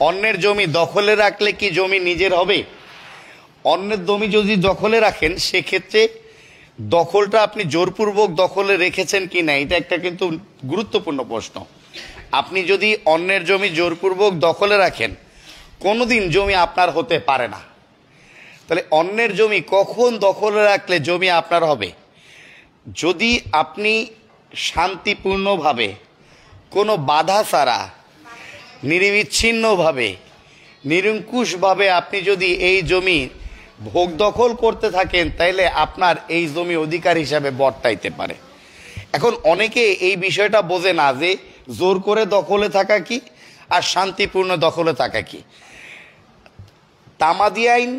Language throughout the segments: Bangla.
অন্যের জমি দখলে রাখলে কি জমি নিজের হবে? অন্যের জমি যদি দখলে রাখেন সেক্ষেত্রে দখলটা আপনি জোরপূর্বক দখলে রেখেছেন কি না, এটা একটা কিন্তু গুরুত্বপূর্ণ প্রশ্ন। আপনি যদি অন্যের জমি জোরপূর্বক দখলে রাখেন কোনোদিন জমি আপনার হতে পারে না। তাহলে অন্যের জমি কখন দখলে রাখলে জমি আপনার হবে? যদি আপনি শান্তিপূর্ণভাবে কোনো বাধা ছাড়া নিরবিচ্ছিন্নভাবে নিরঙ্কুশভাবে আপনি যদি এই জমি ভোগ দখল করতে থাকেন তাইলে আপনার এই জমি অধিকার হিসাবে বর্তাইতে পারে। এখন অনেকে এই বিষয়টা বোঝে না যে জোর করে দখলে থাকা কি আর শান্তিপূর্ণ দখলে থাকা কি। তামাদি আইন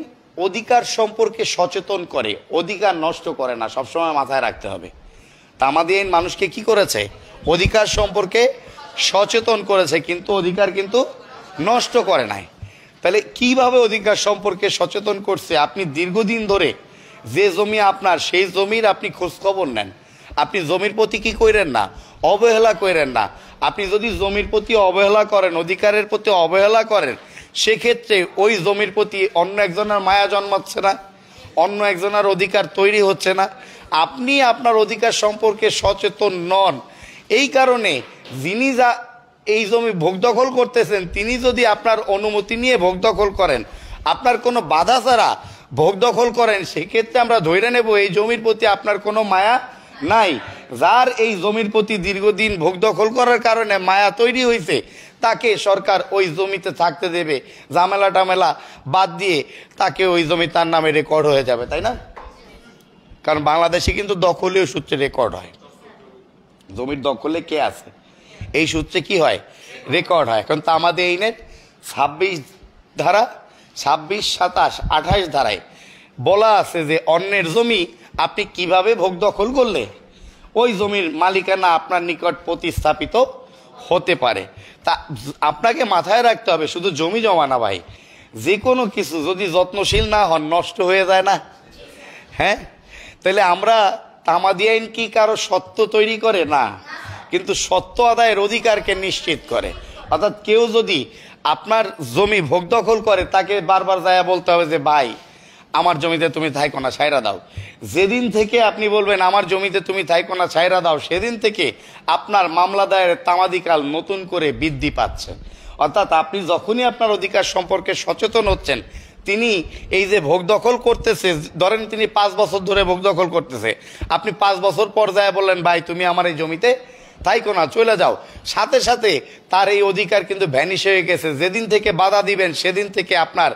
অধিকার সম্পর্কে সচেতন করে, অধিকার নষ্ট করে না, সবসময় মাথায় রাখতে হবে। তামাদি আইন মানুষকে কি করেছে? অধিকার সম্পর্কে সচেতন করেছে, কিন্তু অধিকার কিন্তু নষ্ট করে নাই। তাহলে কিভাবে অধিকার সম্পর্কে সচেতন করছে? আপনি দীর্ঘদিন ধরে যে জমি আপনার সেই জমির আপনি খোঁজখবর নেন। আপনি জমির প্রতি কি করেন না? অবহেলা করেন না। আপনি যদি জমির প্রতি অবহেলা করেন, অধিকারের প্রতি অবহেলা করেন, সেক্ষেত্রে ওই জমির প্রতি অন্য একজনের মায়া জন্মাচ্ছে না, অন্য একজনের অধিকার তৈরি হচ্ছে না। আপনি আপনার অধিকার সম্পর্কে সচেতন নন, এই কারণে যিনি যা এই জমি ভোগ দখল করতেছেন তিনি যদি আপনার অনুমতি নিয়ে ভোগ দখল করেন, আপনার কোনো বাধা ছাড়া ভোগ দখল করেন, সেক্ষেত্রে আমরা ধরে নেব এই জমির প্রতি আপনার কোনো মায়া নাই। যার এই জমির প্রতি দীর্ঘদিন ভোগ দখল করার কারণে মায়া তৈরি হয়েছে তাকে সরকার ওই জমিতে থাকতে দেবে, ঝামেলা টামেলা বাদ দিয়ে তাকে ওই জমি তার নামে রেকর্ড হয়ে যাবে, তাই না? কারণ বাংলাদেশে কিন্তু দখলীয় সূত্রে রেকর্ড হয়, জমির দখলে কে আছে এই সূত্রে কি হয়? রেকর্ড হয়। এখন তামাদি আইনের 26 ধারা, 26, 27, 28 ধারায় বলা আছে যে অন্যের জমি আপনি কিভাবে ভোগ দখল করলে ওই জমির মালিকানা আপনার নিকট প্রতিস্থাপিত হতে পারে। তা আপনাকে মাথায় রাখতে হবে শুধু জমি জমা না ভাই, যে কোনো কিছু যদি যত্নশীল না হন নষ্ট হয়ে যায় না। হ্যাঁ, তাহলে আমরা তামাদি আইন কি কারো সত্য তৈরি করে না, কিন্তু সত্য আদায়ের অধিকারকে নিশ্চিত করে। অর্থাৎ কেউ যদি আপনার জমি ভোগ দখল করে তাকে বারবার যায় বলতে হবে যে ভাই আমার জমিতে তুমি থাইকো না, ছাইরা দাও। যেদিন থেকে আপনি বলবেন আমার জমিতে তুমি থাইকো না, ছাইরা দাও, সেদিন থেকে আপনার মামলা দায়ের তামাদিকাল নতুন করে বৃদ্ধি পাচ্ছে। অর্থাৎ আপনি যখনই আপনার অধিকার সম্পর্কে সচেতন হচ্ছেন, তিনি এই যে ভোগ দখল করতেছে, ধরেন তিনি 5 বছর ধরে ভোগ দখল করতেছে, আপনি 5 বছর পর যায় বললেন ভাই তুমি আমার এই জমিতে থাইকো না, চলে যাও, সাথে সাথে তার এই অধিকার কিন্তু ভ্যানিশ হয়ে গেছে। যেদিন থেকে বাধা দিবেন সেদিন থেকে আপনার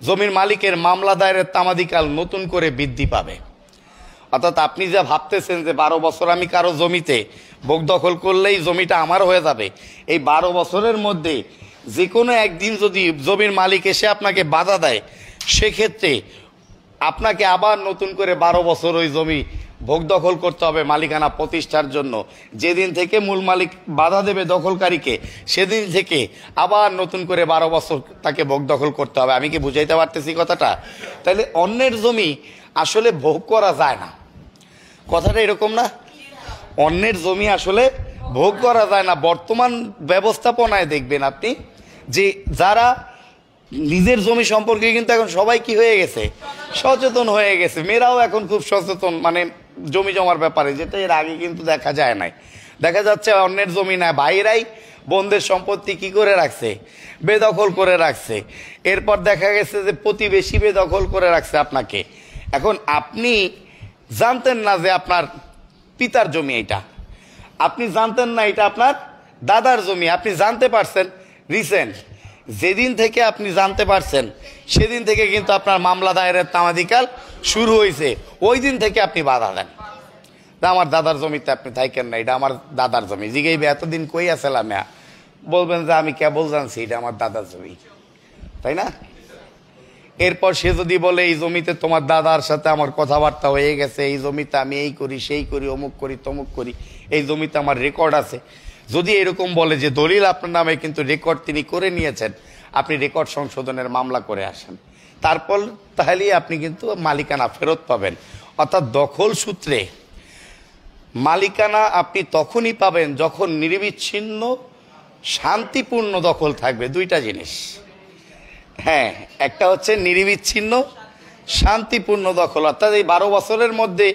জমির মালিকের মামলা দায়েরের তামাদিকাল নতুন করে বৃদ্ধি পাবে। অর্থাৎ আপনি যা ভাবতেছেন যে 12 বছর আমি কারো জমিতে ভোগ দখল করলেই জমিটা আমার হয়ে যাবে, এই 12 বছরের মধ্যে যে কোনো একদিন যদি জমির মালিক এসে আপনাকে বাধা দেয়, সেক্ষেত্রে আপনাকে আবার নতুন করে 12 বছর ওই জমি ভোগ দখল করতে হবে মালিকানা প্রতিষ্ঠার জন্য। যেদিন থেকে মূল মালিক বাধা দেবে দখলকারীকে, সেদিন থেকে আবার নতুন করে 12 বছর তাকে ভোগ দখল করতে হবে। আমি কি বুঝাইতে পারতেছি কথাটা? তাহলে অন্যের জমি আসলে ভোগ করা যায় না, কথাটা এরকম না? অন্যের জমি আসলে ভোগ করা যায় না। বর্তমান ব্যবস্থাপনায় দেখবেন আপনি যে যারা নিজের জমি সম্পর্কে কিন্তু এখন সবাই কি হয়ে গেছে? সচেতন হয়ে গেছে। মেয়েরাও এখন খুব সচেতন, মানে জমি জমার ব্যাপারে, যেটা এর আগে কিন্তু দেখা যায় নাই। দেখা যাচ্ছে অন্যের জমি না, ভাইরাই বোনদের সম্পত্তি কি করে রাখছে? বেদখল করে রাখছে। এরপর দেখা গেছে যে প্রতিবেশী বেদখল করে রাখছে আপনাকে। এখন আপনি জানতেন না যে আপনার পিতার জমি এটা, আপনি জানতেন না এটা আপনার দাদার জমি, আপনি জানতে পারছেন রিসেন্ট। যেদিন থেকে আপনি জানতে পারছেন সেদিন থেকে কিন্তু আপনার মামলা দায়েরের তামাদিকাল শুরু হয়েছে। ওই দিন থেকে আপনি বাধা দেন, তা আমার দাদার জমিতে আপনি থাকেন না, এটা আমার দাদার জমি। জিগাইবে এতদিন কই আসলাম, বলবেন যে আমি কেবল জানছি এটা আমার দাদার জমি, তাই না? এরপর সে যদি বলে এই জমিতে তোমার দাদার সাথে আমার কথাবার্তা হয়ে গেছে, এই জমিতে আমি এই করি সেই করি, অমুক করি তমুক করি, এই জমিতে আমার রেকর্ড আছে, যদি এরকম বলে যে দলিল আপনার নামে কিন্তু রেকর্ড তিনি করে নিয়েছেন, আপনি রেকর্ড সংশোধনের মামলা করে আসেন, তারপর তাহলেই আপনি কিন্তু মালিকানা ফেরত পাবেন। অর্থাৎ দখল সূত্রে মালিকানা আপনি তখনই পাবেন যখন নিরবিচ্ছিন্ন শান্তিপূর্ণ দখল থাকবে। দুইটা জিনিস, হ্যাঁ, একটা হচ্ছে নিরবিচ্ছিন্ন শান্তিপূর্ণ দখল, অর্থাৎ এই 12 বছরের মধ্যে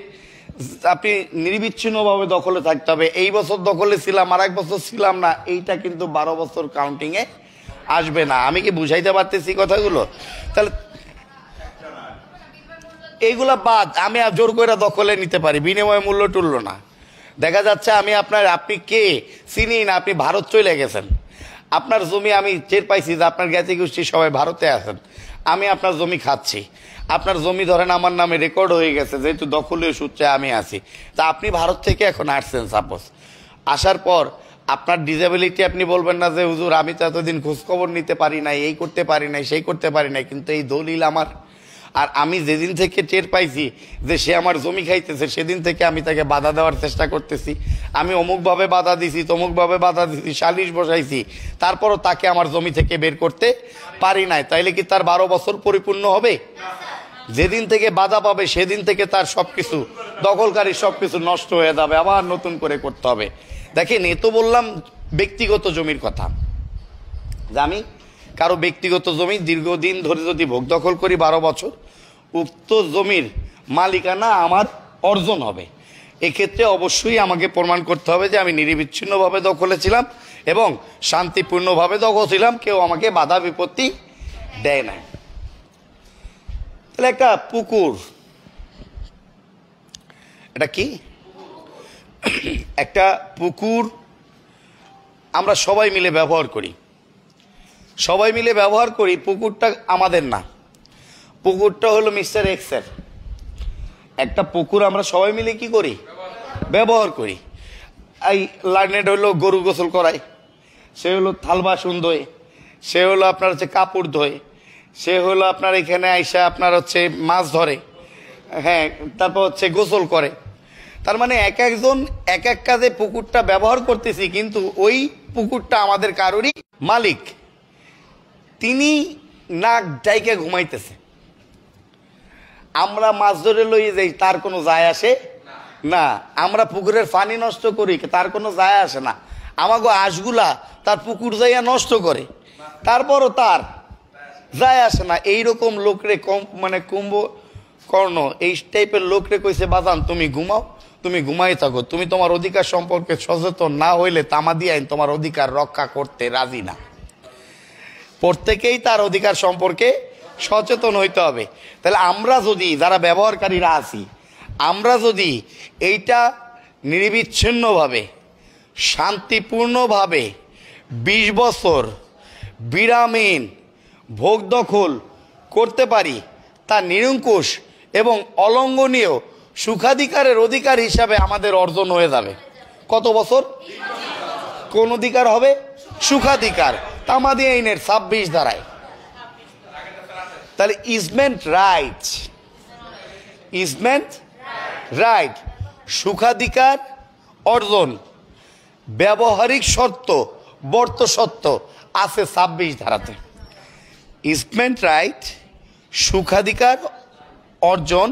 আপনি নিরবিচ্ছিন্নভাবে দখলে থাকতে হবে। এই বছর দখলে ছিলাম, আর এক বছর ছিলাম না, এইটা কিন্তু 12 বছর কাউন্টিংয়ে আসবে না। আমি কি বুঝাইতে পারতেছি কথাগুলো? তাহলে এইগুলা বাদ, আমি জোর করে দখলে নিতে পারি, বিনিময় মূল্য টুল্য না। দেখা যাচ্ছে আপনি কে চিনি না, আপনি ভারত চলে গেছেন, আপনার জমি আমি টের পাইছি যে আপনার জ্ঞাতি গোষ্ঠী সবাই ভারতে আছেন, আমি আপনার জমি খাচ্ছি, আপনার জমি ধরেন আমার নামে রেকর্ড হয়ে গেছে, যেহেতু দখলীয় সূত্রে আমি আছি। তা আপনি ভারত থেকে এখন আসছেন, সাপোজ আসার পর আপনার ডিসেবিলিটি, আপনি বলবেন না যে হুজুর আমি তো এতদিন খোঁজখবর নিতে পারি নাই, এই করতে পারি নাই, সেই করতে পারি নাই, কিন্তু এই দলিল আমার। আর আমি যেদিন থেকে টের পাইছি যে সে আমার জমি খাইতেছে, সেদিন থেকে আমি তাকে বাধা দেওয়ার চেষ্টা করতেছি। আমি অমুকভাবে বাধা দিছি, তমুকভাবে বাধা দিছি, সালিশ বসাইছি, তারপরও তাকে আমার জমি থেকে বের করতে পারি নাই। তাইলে কি তার 12 বছর পরিপূর্ণ হবে? যেদিন থেকে বাধা পাবে সেদিন থেকে তার সবকিছু, দখলকারী সবকিছু নষ্ট হয়ে যাবে, আবার নতুন করে করতে হবে। দেখেন, এ তো বললাম ব্যক্তিগত জমির কথা, যে আমি কারো ব্যক্তিগত জমি দীর্ঘদিন ধরে যদি ভোগ দখল করি 12 বছর, উক্ত জমির মালিকানা আমার অর্জন হবে। এক্ষেত্রে অবশ্যই আমাকে প্রমাণ করতে হবে যে আমি নিরবিচ্ছিন্নভাবে দখলে ছিলাম এবং শান্তিপূর্ণভাবে দখল ছিলাম, কেউ আমাকে বাধা বিপত্তি দেয় না। তাহলে একটা পুকুর, এটা কি? একটা পুকুর আমরা সবাই মিলে ব্যবহার করি, পুকুরটা আমাদের না, পুকুরটা হলো মিস্টার এক্সের। একটা পুকুর আমরা সবাই মিলে কি করি? ব্যবহার করি। এই লার্নেট হলো গরু গোসল করায়, সে হলো থাল বাসন ধোয়, সে হলো আপনার হচ্ছে কাপড় ধোয়, সে হলো আপনার এখানে আইসা আপনার হচ্ছে মাছ ধরে, হ্যাঁ, তারপর হচ্ছে গোসল করে। তার মানে এক একজন এক এক কাজে পুকুরটা ব্যবহার করতেছি, কিন্তু ওই পুকুরটা আমাদের কারোরই মালিক। তিনি নাক ডাইকে ঘুমাইতেছে, আমরা মাছ ধরে লইয়ে যাই, তার কোনো যায় আসে না। আমরা পুকুরের পানি নষ্ট করি, তার কোনো যায় আসে না। আমাগো আঁশগুলা তার পুকুর যাইয়া নষ্ট করে, তারপরও তার যায় আসে না। এইরকম লোকরে কুম্ভকর্ণ এই টাইপের লোকরে কইছে, বাজান তুমি ঘুমাও, তুমি ঘুমাই থাকো, তুমি তোমার অধিকার সম্পর্কে সচেতন না হইলে তামাদি আইন তোমার অধিকার রক্ষা করতে রাজি না। প্রত্যেকেই তার অধিকার সম্পর্কে সচেতন হইতে হবে। তাহলে আমরা যদি, যারা ব্যবহারকারীরা আছি, আমরা যদি এইটা নিরবিচ্ছিন্নভাবে শান্তিপূর্ণভাবে 20 বছর বিরামহীন ভোগ দখল করতে পারি, তা নিরঙ্কুশ এবং অলঙ্ঘনীয় সুখাধিকারের অধিকার হিসাবে আমাদের অর্জন হয়ে যাবে। কত বছর? কোন অধিকার হবে? সুখাধিকার। তামাদি আইনের 26 ধারায়। তাহলে ইজমেন্ট রাইট, সুখাধিকার অর্জন, ব্যবহারিক শর্ত, বর্ত সত্য আছে 26 ধারাতে। ইজমেন্ট রাইট, সুখাধিকার অর্জন,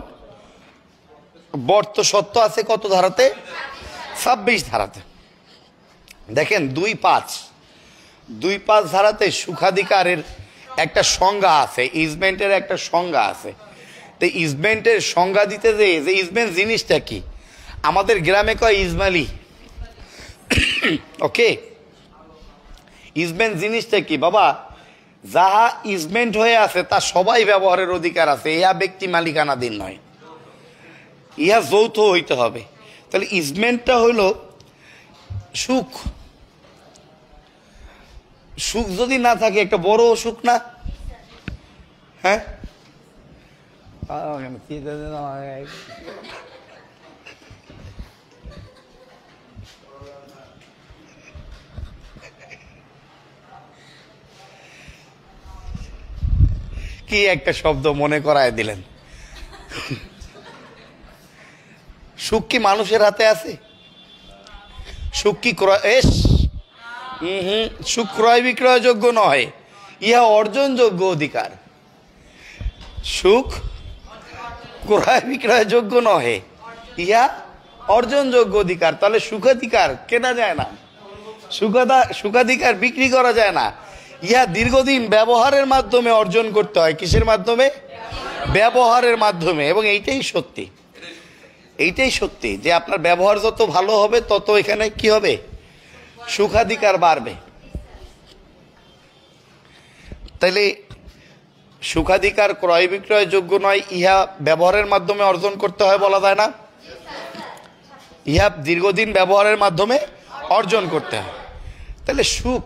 বর্ত সত্য আছে কত ধারাতে? 26 ধারাতে। দেখেন 2.5 ধারাতে সুখাধিকারের একটা সংজ্ঞা আছে, ইজমেন্টের একটা সংজ্ঞা আছে। তো ইজমেন্টের সংজ্ঞা দিতে যে ইজমেন্ট জিনিসটা কি, আমাদের গ্রামে কয় ইজমালি। ওকে, ইজমেন্ট জিনিসটা কি বাবা? যাহা ইজমেন্ট হয়ে আছে তা সবাই ব্যবহারের অধিকার আছে, ইহা ব্যক্তি মালিকানাধীন নয়, ইহা যৌথ হইতে হবে। তাহলে ইজমেন্টটা হইল সুখ। সুখ যদি না থাকে একটা বড় অসুখ না? হ্যাঁ, কি একটা শব্দ মনে করায় দিলেন। সুখ কি মানুষের হাতে আছে? সুখ কি সুখ ক্রয় বিক্রয় যোগ্য নয়, ইহা অর্জনযোগ্য অধিকার। সুখ ক্রয় বিক্রয় যোগ্য নহে, ইহা অর্জনযোগ্য অধিকার। তাহলে সুখাধিকার কেনা যায় না, সুখাধিকার বিক্রি করা যায় না, ইহা দীর্ঘদিন ব্যবহারের মাধ্যমে অর্জন করতে হয়। কিসের মাধ্যমে? ব্যবহারের মাধ্যমে। এবং এইটাই সত্যি, এইটাই সত্যি যে আপনার ব্যবহার যত ভালো হবে তত এখানে কি হবে? সুখাধিকার বাড়বে। তাইলে সুখাধিকার ক্রয় বিক্রয় যোগ্য নয়, ইহা ব্যবহারের মাধ্যমে অর্জন করতে হয় বলা যায় না? ইহা দীর্ঘদিন ব্যবহারের মাধ্যমে অর্জন করতে হয়। তাহলে সুখ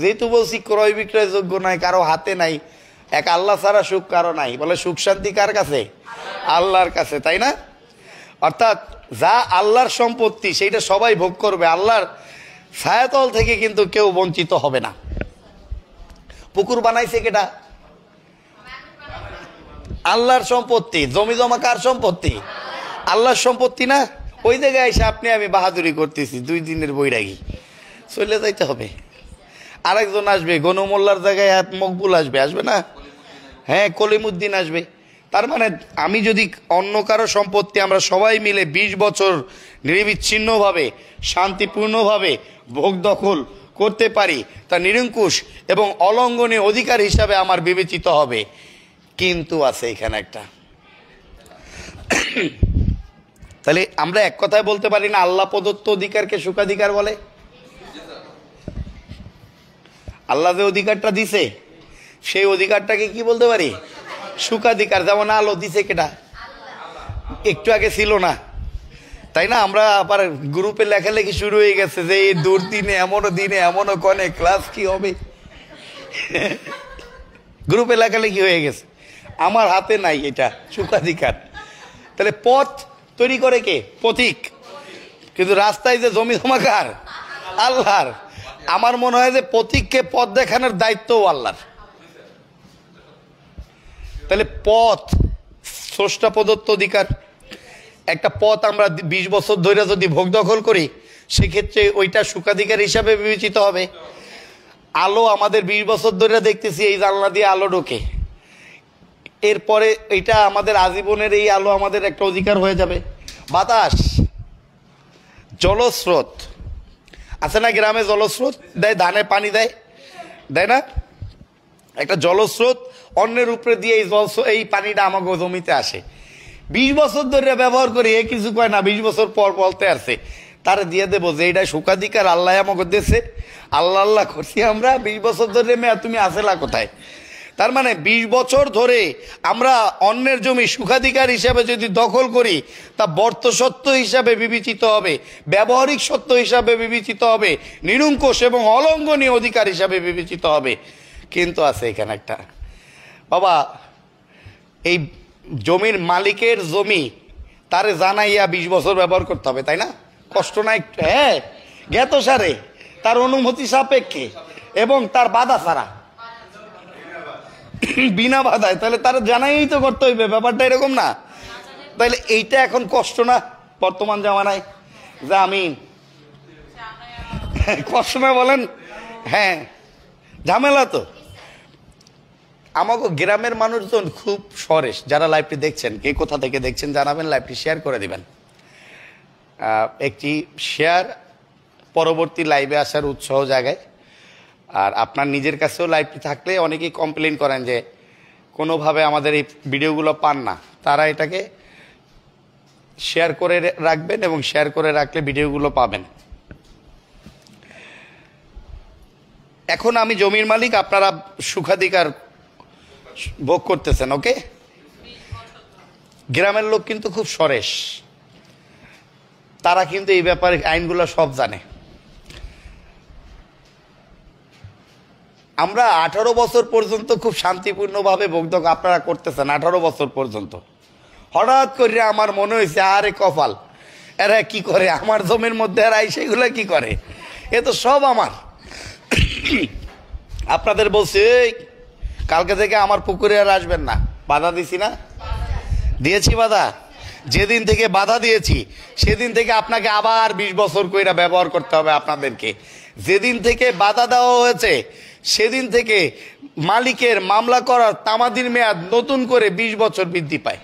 যেহেতু বলছি ক্রয় বিক্রয় যোগ্য নয়, কারো হাতে নাই, এক আল্লাহ ছাড়া সুখ কারো নাই, বলে সুখ শান্তি কার কাছে? আল্লাহর কাছে, তাই না? অর্থাৎ যা আল্লাহর সম্পত্তি সেইটা সবাই ভোগ করবে, আল্লাহর ছায়াতল থেকে কিন্তু কেউ বঞ্চিত হবে না। পুকুর বানাইছে কেটা? আল্লাহর সম্পত্তি। জমি জমা কার সম্পত্তি? আল্লাহর সম্পত্তি না? ওই জায়গায় এসে আপনি আমি বাহাদুরি করতেছি, 2 দিনের বৈরাগী, চলে যাইতে হবে। আরেকজন আসবে, গণমোল্লার জায়গায় মকবুল আসবে, আসবে না? হ্যাঁ, কলিমুদ্দিন আসবে। তার মানে আমি যদি অন্য কারো সম্পত্তি আমরা সবাই মিলে 20 বছর নিরবিচ্ছিন্নভাবে শান্তিপূর্ণভাবে ভোগ দখল করতে পারি, তা নিরঙ্কুশ এবং অলঙ্ঘনীয় অধিকার হিসাবে আমার বিবেচিত হবে। কিন্তু আছে এখানে একটা, তাহলে আমরা এক কথায় বলতে পারি না আল্লাহ প্রদত্ত অধিকারকে সুখাধিকার বলে? আল্লাহ যে অধিকারটা দিছে সেই অধিকারটাকে কি বলতে পারি? সুখাধিকার। যেমন আলো দিছে কেটা? একটু আগে ছিল না, তাই না? আমরা আবার গ্রুপে লেখালেখি শুরু হয়ে গেছে যে এই দুর্দিনে এমনও কনে ক্লাস কি হবে, গ্রুপে লেখালেখি হয়ে গেছে। আমার হাতে নাই এটা সুখাধিকার। তাহলে পথ তৈরি করে কে? পথিক। কিন্তু রাস্তায় যে জমি জমা কার? আল্লাহর। আমার মনে হয় যে পথিককে পথ দেখানোর দায়িত্বও আল্লাহর। তাহলে পথ স্রষ্টা প্রদত্ত অধিকার। একটা পথ আমরা 20 বছর ধরে যদি ভোগ দখল করি সেক্ষেত্রে ওইটা সুখাধিকার হিসাবে বিবেচিত হবে। আলো আমাদের 20 বছর ধরে দেখতেছি এই জানলা দিয়ে আলো ঢোকে, এরপরে এটা আমাদের আজীবনের এই আলো আমাদের একটা অধিকার হয়ে যাবে। বাতাস, জলস্রোত আছে না গ্রামে? জলস্রোত দেয়, ধানে পানি দেয়, দেয় না? একটা জলস্রোত অন্যের উপরে দিয়ে এই পানিটা আমাকে জমিতে আসে। 20 বছর ধরে ব্যবহার করি, এ কিছু কয় না, 20 বছর পর বলতে আসছে তারে দিয়ে দেবো যে এটা সুখাধিকার আল্লাহ আমাকে দিয়েছে, আল্লাহ আল্লাহ করছি আমরা 20 বছর ধরে। মেয়া তুমি আসেলা কোথায়? তার মানে 20 বছর ধরে আমরা অন্যের জমি সুখাধিকার হিসাবে যদি দখল করি তা বর্ত সত্য হিসাবে বিবেচিত হবে, ব্যবহারিক সত্য হিসাবে বিবেচিত হবে, নিরঙ্কুশ এবং অলঙ্ঘনীয় অধিকার হিসাবে বিবেচিত হবে। কিন্তু আছে এখানে একটা, বাবা এই জমির মালিকের জমি তারে জানাইয়া 20 বছর ব্যবহার করতে হবে, তাই না? কষ্ট না একটু? হ্যাঁ, জ্ঞাত সারে, তার অনুমতি সাপেক্ষে এবং তার বাধা ছাড়া, বিনা বাধায়। তাহলে তার জানাই তো করতে হইবে, ব্যাপারটা এরকম না? তাহলে এইটা এখন কষ্ট না বর্তমান জামানায়? যা আমিন, কষ্ট না বলেন? হ্যাঁ, ঝামেলা তো। আমাকে গ্রামের মানুষজন খুব সরেস। যারা লাইভটি দেখছেন, কে কোথা থেকে দেখছেন জানাবেন, লাইভটি শেয়ার করে দিবেন। একটি শেয়ার পরবর্তী লাইভে আসার উৎসাহ জাগায়। আর আপনার নিজের কাছেও লাইভটি থাকলে অনেকেই কমপ্লেন করেন যে কোনোভাবে আমাদের এই ভিডিওগুলো পান না, তারা এটাকে শেয়ার করে রাখবেন এবং শেয়ার করে রাখলে ভিডিওগুলো পাবেন। এখন আমি জমির মালিক, আপনারা সুখাধিকার ভোগ করতেছেন, ওকে? গ্রামের লোক কিন্তু খুব সরেস, তারা কিন্তু এই ব্যাপারে আইনগুলো সব জানে। আমরা 18 বছর পর্যন্ত খুব শান্তিপূর্ণভাবে ভোগ দখল আপনারা করতেছেন, 18 বছর পর্যন্ত। হঠাৎ করে আমার মনে হয়েছে আরে কপাল, এরা কি করে আমার জমির মধ্যে, এরা সেগুলো কি করে, এ তো সব আমার। আপনাদের বলছি এই কালকে থেকে আমার পুকুরে আর আসবেন না, বাধা দিছি না? দিয়েছি বাধা। যেদিন থেকে বাধা দিয়েছি সেদিন থেকে আপনাকে আবার 20 বছর কইরা ব্যবহার করতে হবে আপনাদেরকে। যেদিন থেকে বাধা দেওয়া হয়েছে সেদিন থেকে মালিকের মামলা করার তামাদির মেয়াদ নতুন করে 20 বছর বৃদ্ধি পায়।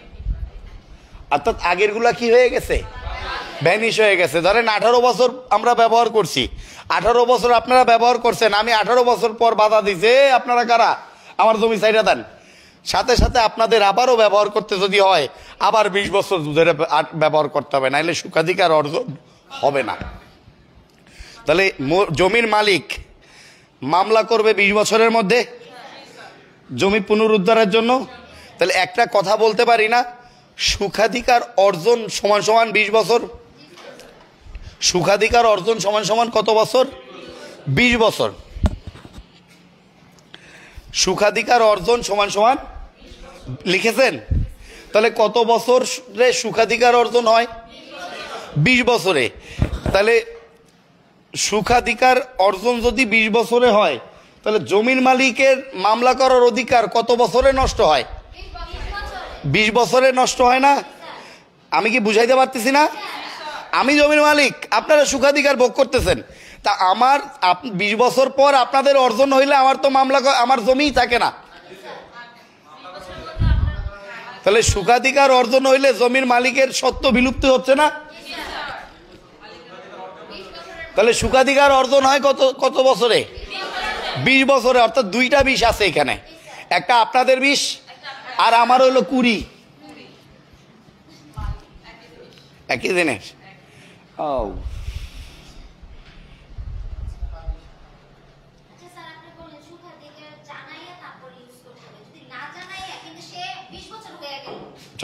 অর্থাৎ আগেরগুলা কি হয়ে গেছে? ভ্যানিশ হয়ে গেছে। ধরেন 18 বছর আমরা ব্যবহার করছি, 18 বছর আপনারা ব্যবহার করছেন, আমি 18 বছর পর বাধা দিছে, আপনারা কারা আমার জমি ছাইড়া দেন, সাথে সাথে আপনাদের আবারও ব্যবহার করতে যদি হয় আবার 20 বছর ধরে ব্যবহার করতে হবে, নাহলে সুখাধিকার অর্জন হবে না। তাহলে জমির মালিক মামলা করবে 20 বছরের মধ্যে জমি পুনরুদ্ধারের জন্য। তাহলে একটা কথা বলতে পারি না, সুখাধিকার অর্জন সমান সমান 20 বছর, সুখাধিকার অর্জন সমান সমান কত বছর? 20 বছর। সুখাধিকার অর্জন সমান সমান লিখেছেন? তাহলে কত বছরে সুখাধিকার অর্জন হয়? 20 বছরে। তাহলে সুখাধিকার অর্জন যদি 20 বছরে হয়, তাহলে জমির মালিকের মামলা করার অধিকার কত বছরে নষ্ট হয়? 20 বছরে নষ্ট হয় না? আমি কি বুঝাইতে পারতেছি না? আমি জমির মালিক, আপনারা সুখাধিকার ভোগ করতেছেন, তা আমার 20 বছর পর আপনাদের অর্জন হইলে আমার তো মামলা, আমার জমিই থাকে না। তাহলে সুখাধিকার অর্জন হইলে জমির মালিকের সত্ত্ব বিলুপ্তি হচ্ছে না? তাহলে সুখাধিকার অর্জন হয় কত কত বছরে? 20 বছরে। অর্থাৎ দুইটা 20 আছে এখানে, একটা আপনাদের 20 আর আমার হইলো 20, একই জিনিস।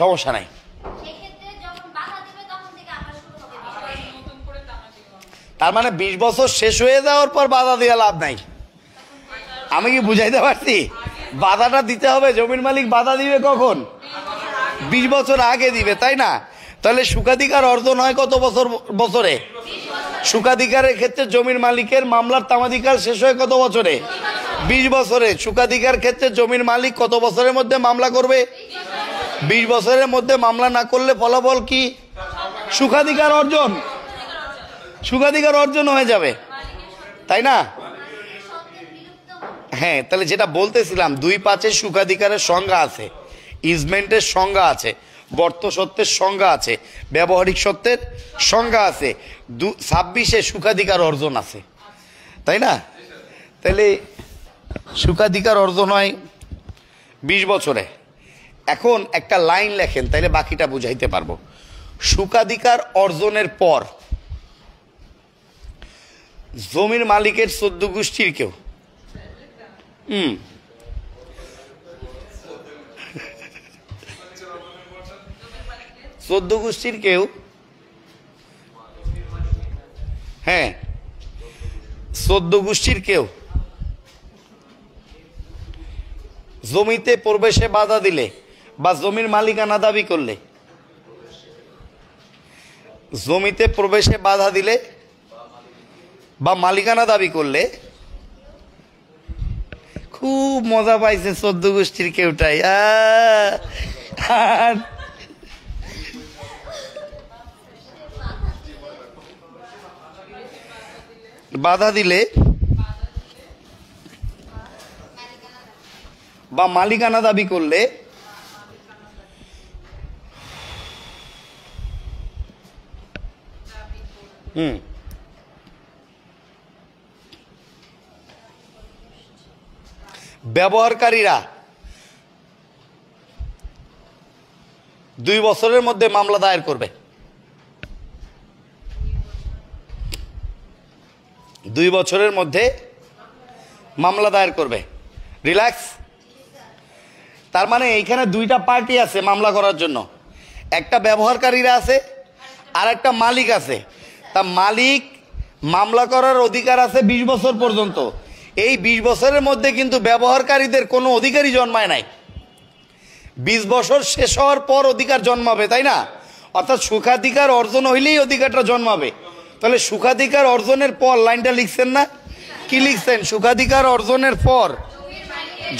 সমস্যা নাই। তার মানে 20 বছর শেষ হয়ে যাওয়ার পর বাধা দেওয়া লাভ নাই। আমি কি বুঝাইতে পারছি? বাধাটা দিতে হবে, জমির মালিক বাধা দিবে কখন? 20 বছর আগে দিবে, তাই না? তাহলে সুখাধিকার অর্জন হয় কত বছরে? সুখাধিকারের ক্ষেত্রে জমির মালিকের মামলার তামাধিকার শেষ হয় কত বছরে? 20 বছরে। সুখাধিকার ক্ষেত্রে জমির মালিক কত বছরের মধ্যে মামলা করবে? 20 বছরের মধ্যে মামলা না করলে ফলাফল কি? সুখাধিকার অর্জন, সুখাধিকার অর্জন হয়ে যাবে, তাই না? হ্যাঁ, তাহলে যেটা বলতেছিলাম, 2-5 সুখাধিকারের সংজ্ঞা আছে, ইজমেন্টের সংজ্ঞা আছে, বর্ত সত্ত্বের সংজ্ঞা আছে, ব্যবহারিক সত্ত্বের সংজ্ঞা আছে, 26 সুখাধিকার অর্জন আছে, তাই না? তাহলে সুখাধিকার অর্জন হয় 20 বছরে। এখন একটা লাইন লেখেন, তাইলে বাকিটা বুঝাইতে পারবো। সুখাধিকার অর্জনের পর জমির মালিকের 14 গোষ্ঠীর কেউ 14 গোষ্ঠীর কেউ, হ্যাঁ 14 গোষ্ঠীর কেউ জমিতে প্রবেশে বাধা দিলে বা জমির মালিকানা দাবি করলে, জমিতে প্রবেশে বাধা দিলে বা মালিকানা দাবি করলে, খুব মজা পাইছে 14 গোষ্ঠীর কেউটাই। বাধা দিলে বা মালিকানা দাবি করলে ব্যবহারকারীরা 2 বছরের মধ্যে মামলা দায়ের করবে। 2 বছরের মধ্যে মামলা দায়ের করবে। রিল্যাক্স। তার মানে এইখানে 2টা পার্টি আছে মামলা করার জন্য, একটা ব্যবহারকারীরা আছে আর একটা মালিক আছে। তা মালিক মামলা করার অধিকার আছে 20 বছর পর্যন্ত। এই 20 বছরের মধ্যে কিন্তু ব্যবহারকারীদের কোনো অধিকারই জন্মায় নাই। 20 বছর শেষ হওয়ার পর অধিকার জন্মাবে, তাই না? অর্থাৎ সুখাধিকার অর্জন হইলেই অধিকারটা জন্মাবে। তাহলে সুখাধিকার অর্জনের পর লাইনটা লিখছেন না? কি লিখছেন? সুখাধিকার অর্জনের পর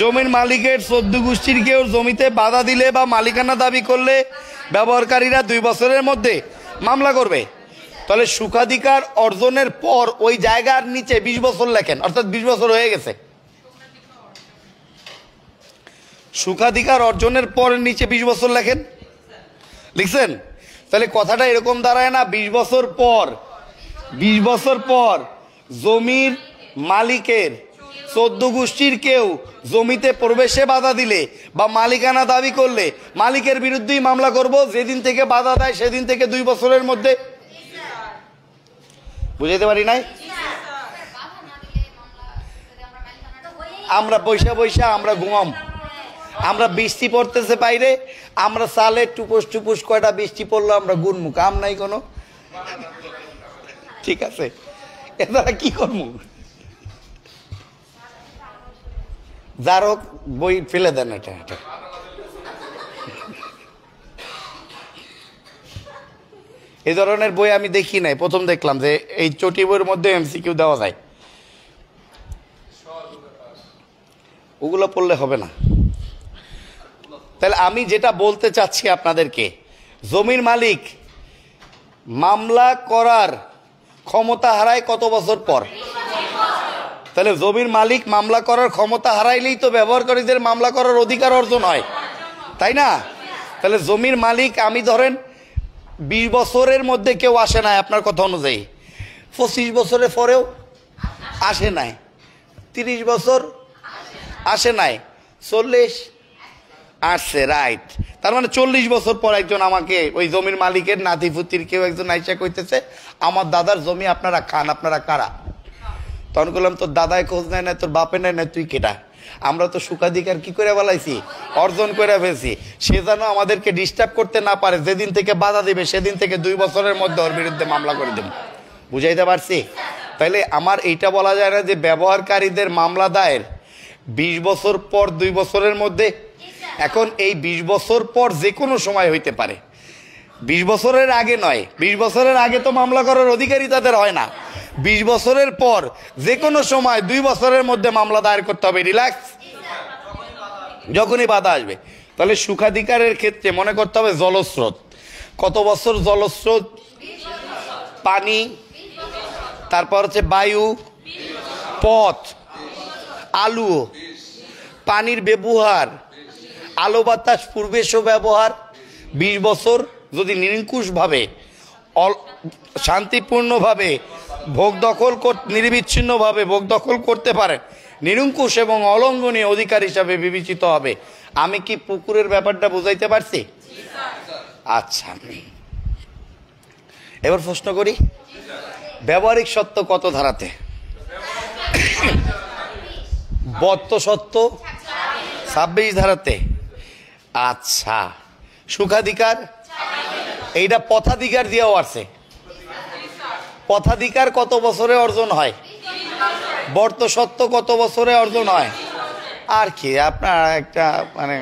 জমির মালিকের 14 গোষ্ঠীর কেউ জমিতে বাধা দিলে বা মালিকানা দাবি করলে ব্যবহারকারীরা 2 বছরের মধ্যে মামলা করবে। তাহলে সুখাধিকার অর্জনের পর ওই জায়গার নিচে 20 বছর লেখেন, অর্থাৎ 20 বছর হয়ে গেছে। সুখাধিকার অর্জনের পর নিচে 20 বছর লেখেন, লিখছেন? তাহলে কথাটা এরকম দাঁড়ায় না, 20 বছর পর জমির মালিকের 14 গোষ্ঠীর কেউ জমিতে প্রবেশে বাধা দিলে বা মালিকানা দাবি করলে মালিকের বিরুদ্ধেই মামলা করব, যেদিন থেকে বাধা দেয় সেদিন থেকে 2 বছরের মধ্যে। বুঝাইতে পারি নাই? আমরা পয়সা পয়সা আমরা ঘুমাম, আমরা বৃষ্টি পড়তেছে বাইরে, আমরা সালে টুপুস টুপুস কয়টা বৃষ্টি পড়লো আমরা গুনমু, কাম নাই কোনো, ঠিক আছে, এরা কি করবো? যার হোক বই ফেলে দেন, এটা এটা এই ধরনের বই আমি দেখি নাই, প্রথম দেখলাম যে এই চটি বইয়ের মধ্যে এমসিকিউ দেওয়া যায়। ওগুলো পড়লে হবে না। তাহলে আমি যেটা বলতে চাচ্ছি আপনাদেরকে, জমির মালিক মামলা করার ক্ষমতা হারায় কত বছর পর? তাহলে জমির মালিক মামলা করার ক্ষমতা হারাইলেই তো ব্যবহারকারীদের মামলা করার অধিকার অর্জন হয়, তাই না? তাহলে জমির মালিক, আমি ধরেন 20 বছরের মধ্যে কেউ আসে নাই আপনার কথা অনুযায়ী, 25 বছরের পরেও আসে নাই, 30 বছর আসে নাই, 40 আসছে, রাইট। তার মানে 40 বছর পর একজন আমাকে, ওই জমির মালিকের নাতিপুতির কেউ একজন আইসা কইতেছে আমার দাদার জমি আপনারা খান, আপনারা কারা? তখন বললাম তোর দাদায় খোঁজ নেয় না, তোর বাপে নেয় না, তুই কেটা? আমরা তো সুখাধিকার কি করে বলাইছি, অর্জন করে ফেলছি। সে যেন আমাদেরকে ডিস্টার্ব করতে না পারে, যেদিন থেকে বাধা দিবে সেদিন থেকে 2 বছরের মধ্যে ওর বিরুদ্ধে মামলা করে দেব। বুঝাইতে পারছি? তাইলে আমার এইটা বলা যায় না যে ব্যবহারকারীদের মামলা দায়ের 20 বছর পর 2 বছরের মধ্যে। এখন এই 20 বছর পর যে কোনো সময় হইতে পারে, 20 বছরের আগে নয়। 20 বছরের আগে তো মামলা করার অধিকারই তাদের হয় না। 20 বছরের পর যে কোনো সময় 2 বছরের মধ্যে মামলা দায়ের করতে হবে, রিল্যাক্স, যখনই বাধা আসবে। তাহলে সুখাধিকারের ক্ষেত্রে মনে করতে হবে জলস্রোত, কত বছর জলস্রোত? পানি, তারপর হচ্ছে বায়ু, পথ, আলু, পানির ব্যবহার, আলো বাতাস পূর্বেশ ব্যবহার। 20 বছর যদি নিরঙ্কুশভাবে শান্তিপূর্ণভাবে ভোগ দখল নিরবিচ্ছিন্নভাবে ভোগ দখল করতে পারেন, নিরঙ্কুশ এবং অলঙ্ঘনীয় অধিকার হিসাবে বিবেচিত হবে। আমি কি পুকুরের ব্যাপারটা বুঝাইতে পারছি? আচ্ছা, এবার প্রশ্ন করি, ব্যবহারিক সত্য কত ধারাতে? বর্ত সত্য 26 ধারাতে। আচ্ছা, সুখাধিকার এইটা পথাধিকার দিয়েও আছে। পথাধিকার কত বছরে অর্জন হয়? বর্ত সত্য কত বছরে অর্জন হয়? আর কি আপনার একটা মানে